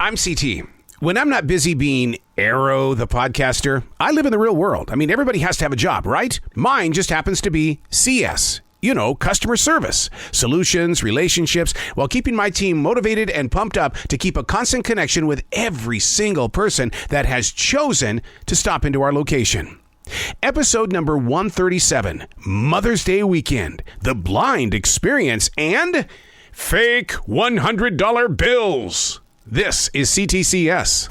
I'm CT. When I'm not busy being Arroe, the podcaster, I live in the real world. I mean, everybody has to have a job, right? Mine just happens to be CS. You know, customer service, solutions, relationships, while keeping my team motivated and pumped up to keep a constant connection with every single person that has chosen to stop into our location. Episode number 137, Mother's Day Weekend, The Blind Experience, and Fake $100 Bills. This is C.T.C.S.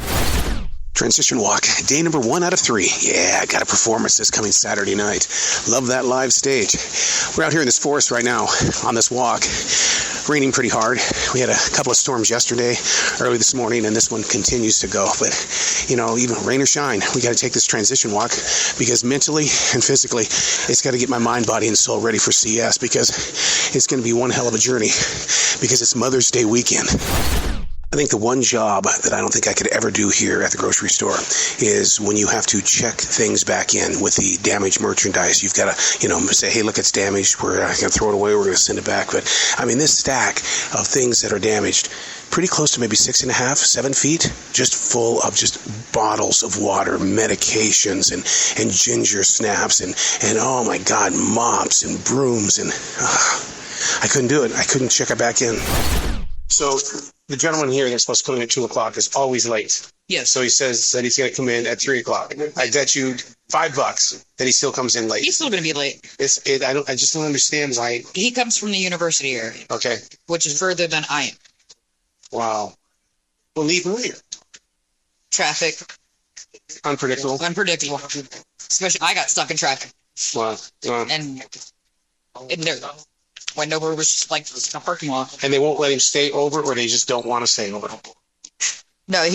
Transition walk, day number 1 out of 3. Yeah, I got a performance this coming Saturday night. Love that live stage. We're out here in this forest right now on this walk. Raining pretty hard. We had a couple of storms yesterday, early this morning, and this one continues to go. But, you know, even rain or shine, we got to take this transition walk because mentally and physically, it's got to get my mind, body, and soul ready for CS because it's going to be one hell of a journey because it's Mother's Day weekend. I think the one job that I don't think I could ever do here at the grocery store is when you have to check things back in with the damaged merchandise. You've got to, say, hey, look, it's damaged. We're going to throw it away. We're going to send it back. But, I mean, this stack of things that are damaged, pretty close to maybe 6.5, 7 feet, just full of just bottles of water, medications, and ginger snaps, and oh, my God, mops and brooms. And I couldn't do it. I couldn't check it back in. So the gentleman here that's supposed to come in at 2 o'clock is always late. Yes. So he says that he's going to come in at 3 o'clock. I bet you $5 that he still comes in late. He's still going to be late. I just don't understand why. He comes from the university area. Okay. Which is further than I am. Wow. Well, leave earlier. Traffic. Unpredictable. Especially, I got stuck in traffic. Wow. And there went over, it was just like a parking lot. And they won't let him stay over, or they just don't want to stay over? No,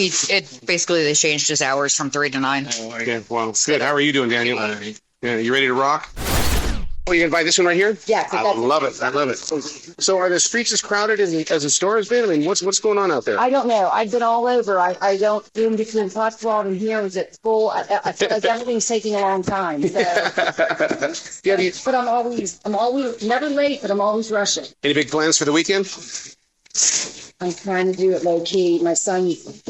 basically they changed his hours from 3 to 9. Okay, well, good. How are you doing, Daniel? Yeah, you ready to rock? Oh, you gonna buy this one right here? Yeah. I love it. So are the streets as crowded as the store has been? I mean, what's going on out there? I don't know. I've been all over. I don't, in between Pottsville and here, is it full? I feel like everything's taking a long time. So. But I'm always never late, but I'm always rushing. Any big plans for the weekend? I'm trying to do it low key. My son's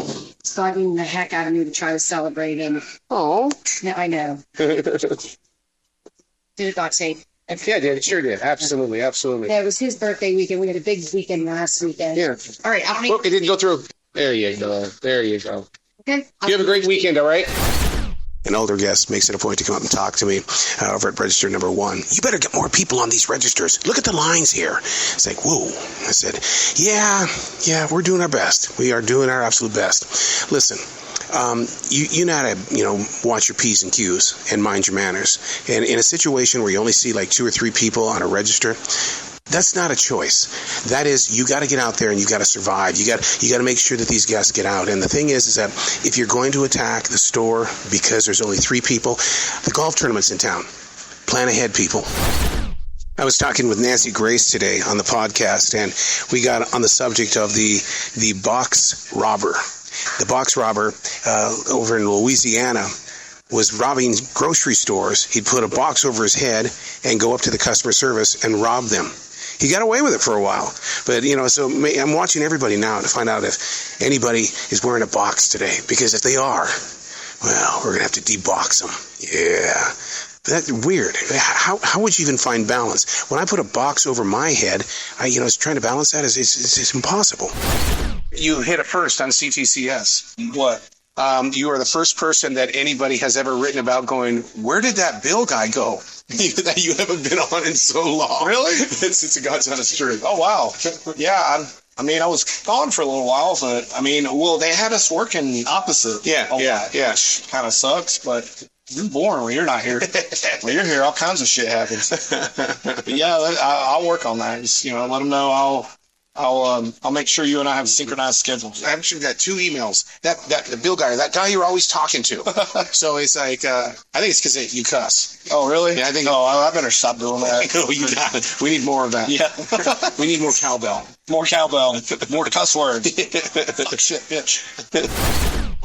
starting the heck out of me to try to celebrate him. Oh. Yeah, I know. Did it not say? Yeah, it sure did. Absolutely. Yeah, it was his birthday weekend. We had a big weekend last weekend. Yeah. All right. It didn't go through. There you go. Okay. You have a great weekend, all right? An older guest makes it a point to come up and talk to me over at register number 1. You better get more people on these registers. Look at the lines here. It's like, whoa. I said, yeah, we're doing our best. We are doing our absolute best. Listen, you know how to, watch your P's and Q's and mind your manners. And in a situation where you only see like 2 or 3 people on a register, that's not a choice. That is, you got to get out there and you got to survive. You got to make sure that these guests get out. And the thing is that if you're going to attack the store because there's only 3 people, the golf tournament's in town. Plan ahead, people. I was talking with Nancy Grace today on the podcast, and we got on the subject of the box robber. The box robber over in Louisiana was robbing grocery stores. He'd put a box over his head and go up to the customer service and rob them. He got away with it for a while. But, so I'm watching everybody now to find out if anybody is wearing a box today. Because if they are, well, we're going to have to debox them. Yeah. That's weird. How would you even find balance? When I put a box over my head, I trying to balance that. It's impossible. You hit it first on C.T.C.S. What? You are the first person that anybody has ever written about going, where did that Bill guy go? That you haven't been on in so long. Really? It's a God's honest truth. Oh, wow. Yeah, I was gone for a little while, but, they had us working opposite. Yeah. Kind of sucks, but you're boring when you're not here. When you're here, all kinds of shit happens. But yeah, I'll work on that. Just, let them know I'll make sure you and I have synchronized schedules. I've actually got 2 emails. That the Bill guy, that guy you're always talking to. So it's like, I think it's because you cuss. Oh, really? Yeah, I think. Oh, I better stop doing that. No, you got it. We need more of that. Yeah. We need more cowbell. More cowbell. More cuss words. Fuck shit, bitch.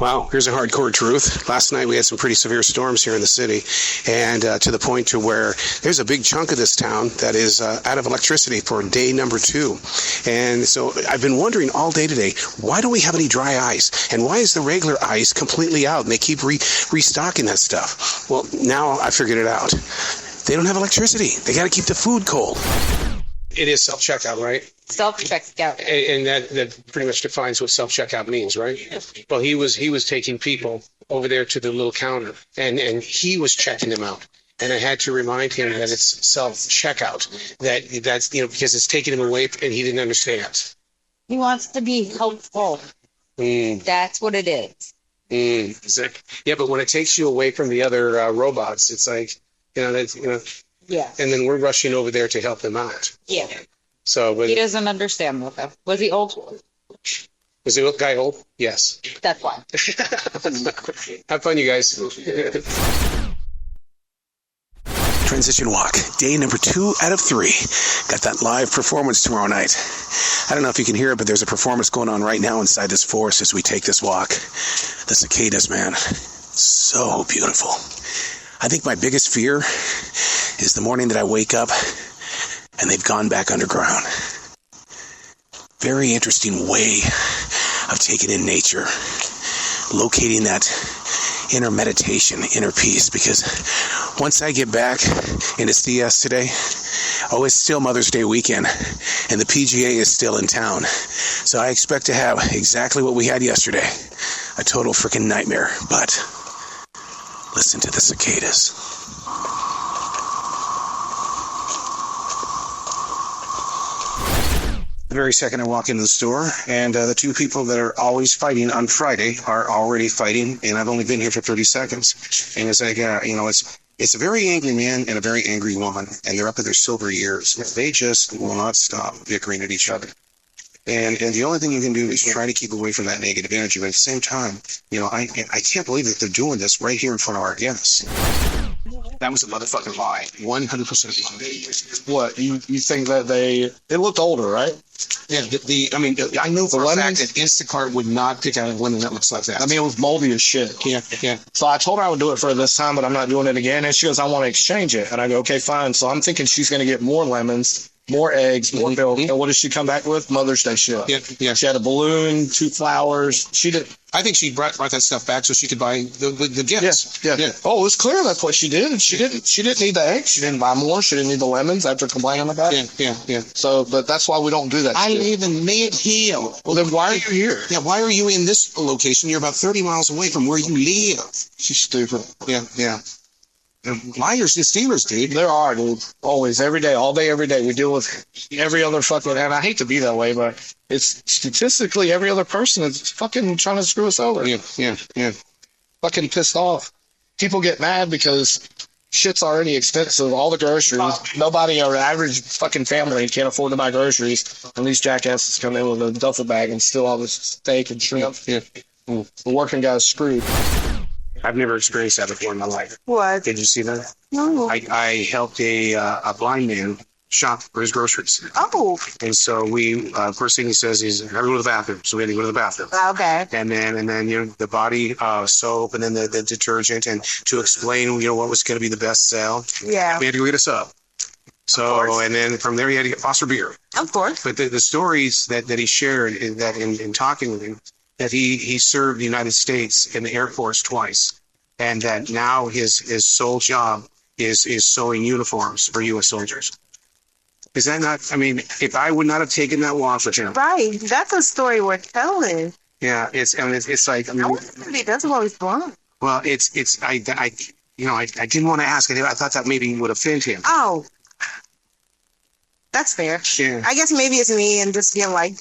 Wow, here's a hardcore truth. Last night we had some pretty severe storms here in the city, and to the point to where there's a big chunk of this town that is out of electricity for day number 2. And so I've been wondering all day today, why don't we have any dry ice? And why is the regular ice completely out? And they keep restocking that stuff. Well, now I figured it out. They don't have electricity. They got to keep the food cold. It is self-checkout, right? Self-checkout. And that pretty much defines what self-checkout means, right? Well, he was taking people over there to the little counter, and he was checking them out. And I had to remind him that it's self-checkout, that's because it's taking him away, and he didn't understand. He wants to be helpful. That's what it is. Yeah, but when it takes you away from the other robots, it's like, Yeah. and then we're rushing over there to help them out. Yeah. So, but He doesn't understand that, though. Was he old? was the guy old? Yes. That's why. Have fun, you guys. Transition walk, day number 2 out of 3. Got that live performance tomorrow night. I don't know if you can hear it, but there's a performance going on right now inside this forest as we take this walk. The cicadas, man. So beautiful. I think my biggest fear is the morning that I wake up and they've gone back underground. Very interesting way of taking in nature, locating that inner meditation, inner peace, because once I get back into C.S. today, it's still Mother's Day weekend, and the PGA is still in town. So I expect to have exactly what we had yesterday, a total freaking nightmare. But listen to the cicadas. The very second I walk into the store, and the 2 people that are always fighting on Friday are already fighting, and I've only been here for 30 seconds. And it's like, it's a very angry man and a very angry woman, and they're up in their silver years. They just will not stop bickering at each other. And the only thing you can do is try to keep away from that negative energy. But at the same time, I can't believe that they're doing this right here in front of our guests. That was a motherfucking lie. 100% lie. What, you think that they looked older, right? Yeah, I know for a fact that Instacart would not pick out a lemon that looks like that. I mean, it was moldy as shit. Yeah. So I told her I would do it for this time, but I'm not doing it again. And she goes, I want to exchange it. And I go, okay, fine. So I'm thinking she's going to get more lemons, more eggs, more milk. And what does she come back with? Mother's Day shit. Yeah. She had a balloon, 2 flowers. She did. I think she brought that stuff back so she could buy the gifts. Yeah. Oh, it's clear that's what she did. She didn't need the eggs. She didn't buy more. She didn't need the lemons after complaining about it. Yeah. So, but that's why we don't do that. I live in Mid Hill. Well, then why are you here? Yeah, why are you in this location? You're about 30 miles away from where you live. She's stupid. Yeah. Liars, deceivers, dude. There are, dude. Always, every day, all day, every day. We deal with every other fucking, and I hate to be that way, but it's statistically every other person is fucking trying to screw us over. Yeah. Fucking pissed off. People get mad because shit's already expensive. All the groceries. Nobody, or average fucking family, can't afford to buy groceries. And these jackasses come in with a duffel bag and steal all this steak and shrimp. Yeah. The working guy's screwed. I've never experienced that before in my life. What? Did you see that? No. I helped a blind man shop for his groceries. Oh. And so we, first thing he says is, I gotta go to the bathroom. So we had to go to the bathroom. Okay. And then the body soap and then the detergent, and to explain, what was going to be the best sell. Yeah. We had to go get a sub. So, and then from there, he had to get Foster beer. Of course. But the stories that he shared in talking with him, that he served the United States in the Air Force twice, and that now his sole job is sewing uniforms for U.S. soldiers. Is that not? I mean, if I would not have taken that walk with him, Right. That's a story worth telling. yeah, it's like, I mean, I wonder if he does while he's blind. well, I didn't want to ask it. I thought that maybe would offend him. Oh. That's fair. Yeah. I guess maybe it's me and just being like,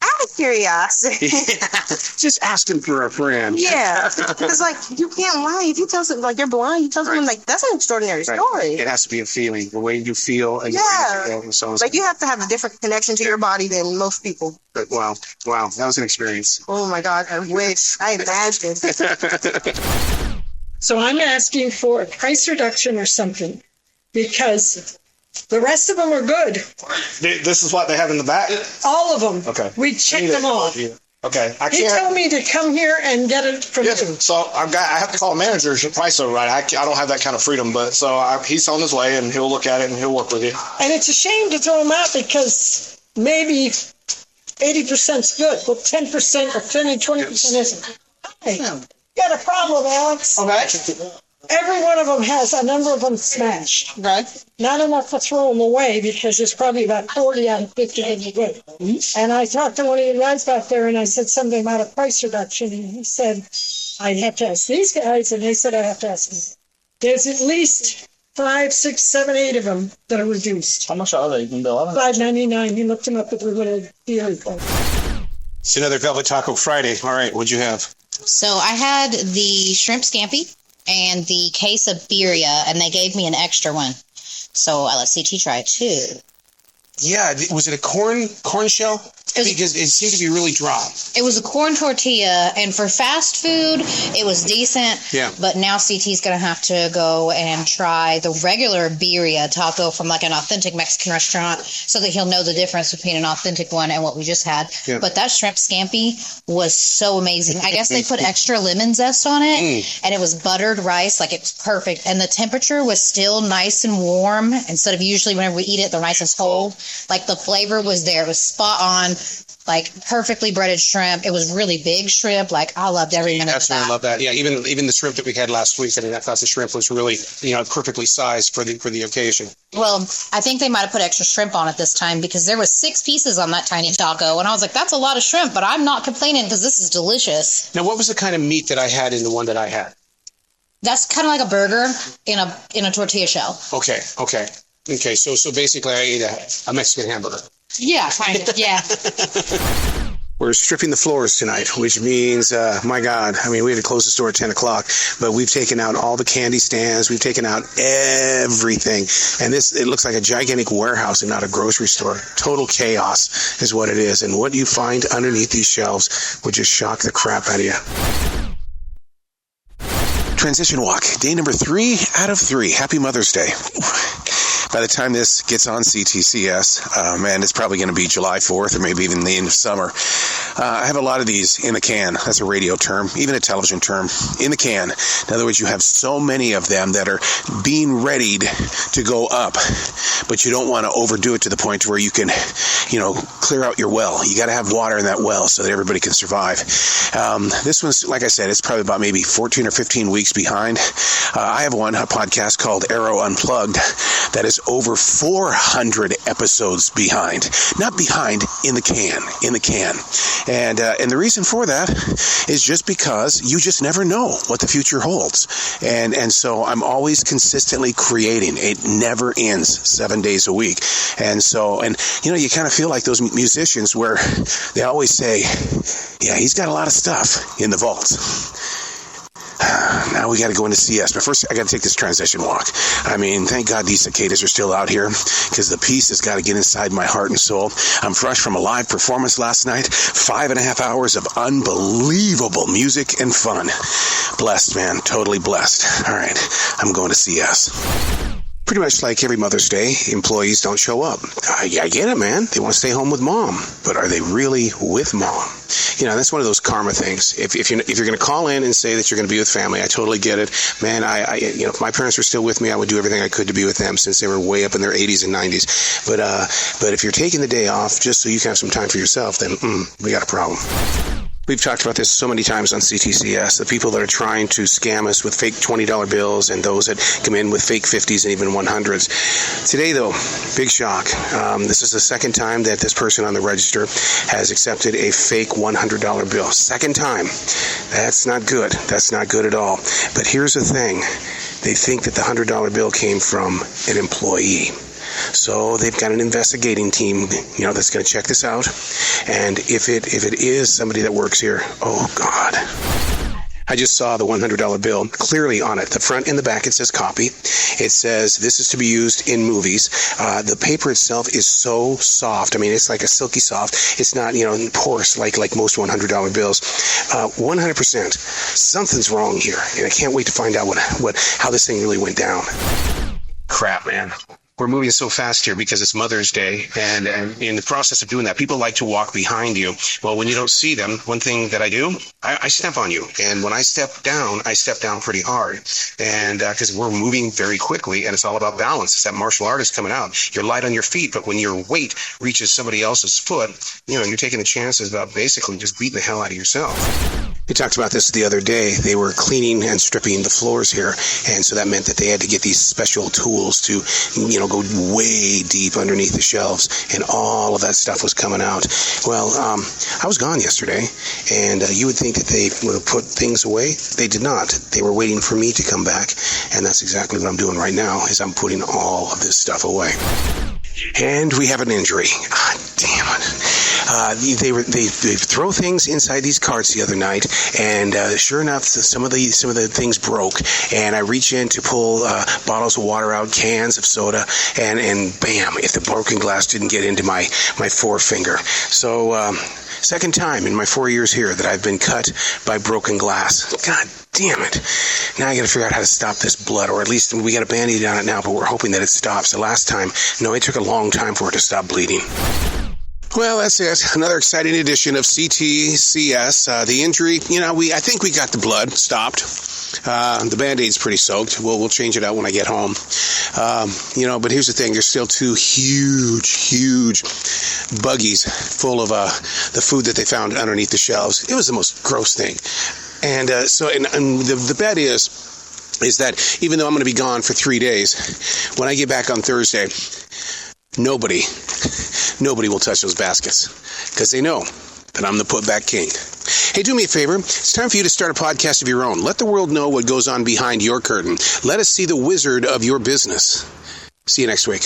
out of curiosity. Just asking for a friend. Yeah. Because, you can't lie. If you tell someone, you're blind, you tell someone, that's an extraordinary Right. story. It has to be a feeling, the way you feel, and Yeah. and so on. You have to have a different connection to your body than most people. But wow, that was an experience. Oh, my God. I wish. I imagine. So I'm asking for a price reduction or something, because the rest of them are good. This is what they have in the back? All of them. Okay. We checked them all. Okay. I He can't. told me to come here and get it from Yeah, you. so I have to call a manager to price it right. I don't have that kind of freedom, but he's on his way and he'll look at it and he'll work with you. And it's a shame to throw them out because maybe 80% is good, but 10% or 20% isn't. Hey, got a problem, Alex. Okay. Every one of them has a number of them smashed. Okay. Not enough to throw them away because there's probably about 40 out of 50 that are good. And I talked to one of the guys back there and I said something about a price reduction. And he said, I have to ask these guys. And they said, I have to ask them. There's at least 5, 6, 7, 8 of them that are reduced. How much are they, Bill? $5.99. He looked them up at the little dealer thing. It's another Velvet Taco Friday. All right, what'd you have? So I had the shrimp scampi and the case of birria, and they gave me an extra one. So I let CT try it too. Yeah, was it a corn shell? Because it seemed to be really dry. It was a corn tortilla, and for fast food, it was decent. Yeah. But now CT's going to have to go and try the regular birria taco from like an authentic Mexican restaurant so that he'll know the difference between an authentic one and what we just had. Yeah. But that shrimp scampi was so amazing. I guess they put extra lemon zest on it, and it was buttered rice. Like, it was perfect. And the temperature was still nice and warm instead of usually whenever we eat it, the rice is cold. Like, the flavor was there. It was spot on. Like, perfectly breaded shrimp. It was really big shrimp. Like, I loved every minute of Absolutely that. love that. Yeah, even the shrimp that we had last week. I mean, I thought the shrimp was really, perfectly sized for the occasion. Well, I think they might have put extra shrimp on it this time because there was 6 pieces on that tiny taco, and I was like, that's a lot of shrimp, but I'm not complaining because this is delicious. Now, what was the kind of meat that I had in the one that I had? That's kind of like a burger in a tortilla shell. Okay. So basically, I ate a Mexican hamburger. Yeah, kind of. Yeah. We're stripping the floors tonight, which means, my God, I mean, we had to close the store at 10 o'clock, but we've taken out all the candy stands. We've taken out everything. And it looks like a gigantic warehouse and not a grocery store. Total chaos is what it is. And what you find underneath these shelves would just shock the crap out of you. Transition walk, day number 3 out of 3. Happy Mother's Day. By the time this gets on C.T.C.S, man, it's probably going to be July 4th or maybe even the end of summer. I have a lot of these in the can. That's a radio term, even a television term. In the can. In other words, you have so many of them that are being readied to go up, but you don't want to overdo it to the point where you can, clear out your well. You got to have water in that well so that everybody can survive. This one's, like I said, it's probably about maybe 14 or 15 weeks behind. I have a podcast called Arroe Unplugged that is over 400 episodes behind. Not behind, in the can. And the reason for that is just because you just never know what the future holds. And so I'm always consistently creating. It never ends 7 days a week. And so, you kind of feel like those musicians where they always say, yeah, he's got a lot of stuff in the vault. Now we got to go into CS, but first I got to take this transition walk. I mean, thank God these cicadas are still out here because the peace has got to get inside my heart and soul. I'm fresh from a live performance last night, 5.5 hours of unbelievable music and fun. Blessed, man, totally blessed. All right, I'm going to CS. Pretty much like every Mother's Day, employees don't show up. I get it, man. They want to stay home with mom. But are they really with mom? That's one of those karma things. If you're going to call in and say that you're going to be with family, I totally get it. Man, if my parents were still with me, I would do everything I could to be with them since they were way up in their 80s and 90s. But if you're taking the day off just so you can have some time for yourself, then we got a problem. We've talked about this so many times on C.T.C.S. The people that are trying to scam us with fake $20 bills and those that come in with fake 50s and even 100s. Today, though, big shock. This is the second time that this person on the register has accepted a fake $100 bill. Second time. That's not good. That's not good at all. But here's the thing. They think that the $100 bill came from an employee. So they've got an investigating team, that's going to check this out. And if it is somebody that works here, oh God. I just saw the $100 bill clearly on it. The front and the back, it says copy. It says this is to be used in movies. The paper itself is so soft. I mean, it's like a silky soft. It's not, porous like most $100 bills. 100%. Something's wrong here. And I can't wait to find out how this thing really went down. Crap, man. we're moving so fast here because it's Mother's Day, and in the process of doing that, people like to walk behind you. Well, when you don't see them, one thing that I do, I step on you. And when I step down pretty hard. And because we're moving very quickly, and it's all about balance. It's that martial artist coming out. You're light on your feet, but when your weight reaches somebody else's foot, you're taking the chances about basically just beating the hell out of yourself. We talked about this the other day. They were cleaning and stripping the floors here, and so that meant that they had to get these special tools to, go way deep underneath the shelves, and all of that stuff was coming out. Well, I was gone yesterday, and you would think that they would have put things away. They did not. They were waiting for me to come back, and that's exactly what I'm doing right now, is I'm putting all of this stuff away. And we have an injury. God damn it. They throw things inside these carts the other night, and sure enough, some of the things broke. And I reach in to pull bottles of water out, cans of soda, and bam! If the broken glass didn't get into my forefinger. So second time in my 4 years here that I've been cut by broken glass. God damn it. Now I got to figure out how to stop this blood, or at least we got a Band-Aid on it now, but we're hoping that it stops. The last time, it took a long time for it to stop bleeding. Well, that's it. Another exciting edition of C.T.C.S. The injury, I think we got the blood stopped. The Band-Aid's pretty soaked. We'll change it out when I get home. But here's the thing. There's still two huge buggies full of the food that they found underneath the shelves. It was the most gross thing. And the bet is that even though I'm going to be gone for 3 days, when I get back on Thursday, nobody will touch those baskets, because they know that I'm the putback king. Hey, do me a favor. It's time for you to start a podcast of your own. Let the world know what goes on behind your curtain. Let us see the wizard of your business. See you next week.